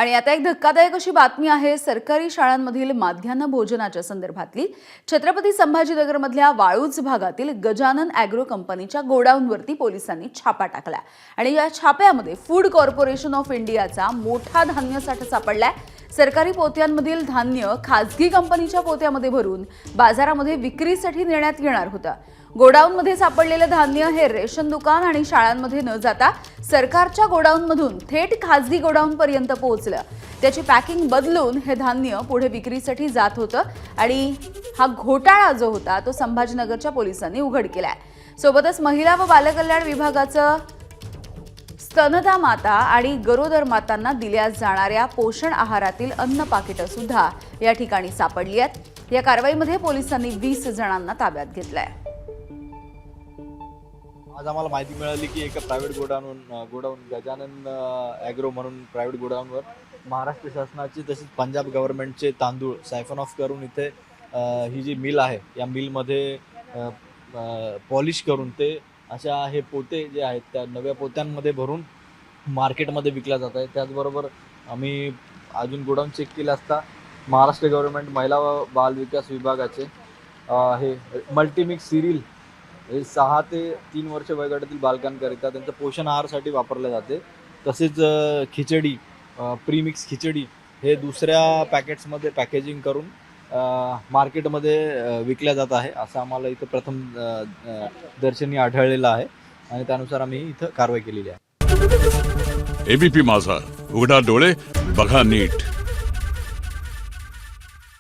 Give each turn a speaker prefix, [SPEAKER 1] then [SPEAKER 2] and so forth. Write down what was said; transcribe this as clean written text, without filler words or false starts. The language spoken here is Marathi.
[SPEAKER 1] आणि आता एक धक्कादायक अशी बातमी आहे सरकारी शाळांमधील माध्यान्ह भोजनाच्या संदर्भातली। छत्रपती संभाजीनगरमधल्या वाळूज भागातील गजानन ॲग्रो कंपनीच्या गोडाऊनवरती पोलिसांनी छापा टाकला आणि या छाप्यामध्ये फूड कॉर्पोरेशन ऑफ इंडियाचा मोठा धान्य साठा सापडलाय। सरकारी पोत्यांमधील धान्य खासगी कंपनीच्या पोत्यामध्ये भरून बाजारामध्ये विक्रीसाठी नेण्यात येणार होतं। गोडाऊनमध्ये सापडलेले धान्य हे रेशन दुकान आणि शाळांमध्ये न जाता सरकारच्या गोडाऊनमधून थेट खासगी गोडाऊनपर्यंत पोहोचलं। त्याची पॅकिंग बदलून हे धान्य पुढे विक्रीसाठी जात होतं आणि हा घोटाळा जो होता तो संभाजीनगरच्या पोलिसांनी उघड केलाय। सोबतच महिला व बालकल्याण विभागाचं स्तनदा माता आणि गरोदर मातांना दिल्या जाणाऱ्या पोषण आहारातील अन्न पाकिटं सुद्धा या ठिकाणी सापडली आहेत। या कारवाईमध्ये पोलिसांनी 20 जणांना ताब्यात घेतलंय।
[SPEAKER 2] आज आम्हाला माहिती मिळाली की एका प्रायव्हेट गोडाऊन गजानन ॲग्रो म्हणून प्रायव्हेट गोडाऊनवर महाराष्ट्र शासनाचे तसेच पंजाब गव्हर्नमेंटचे तांदूळ सायफन ऑफ करून इथे ही जी मिल आहे या मिलमध्ये पॉलिश करून ते अशा हे पोते जे आहेत त्या नव्या पोत्यांमध्ये भरून मार्केटमध्ये विकल्या जात आहे। त्याचबरोबर आम्ही अजून गोडाऊन चेक केलं असता महाराष्ट्र गव्हर्नमेंट महिला व बाल विकास विभागाचे हे मल्टीमिक्स सिरियल हे 6 ते 3 वर्ष वयोगटातील बालकांकरिता त्यांचं पोषण आहारासाठी वापरले जाते। तसेच खिचडी प्रीमिक्स खिचडी हे दुसऱ्या पॅकेट्समध्ये पॅकेजिंग करून मार्केटमध्ये विकल्या जात आहे असं आम्हाला इथं प्रथम दर्शनी आढळलेलं आहे आणि त्यानुसार आम्ही इथं कारवाई केलेली आहे।
[SPEAKER 3] एबीपी माझा, उघडा डोळे बघा नीट।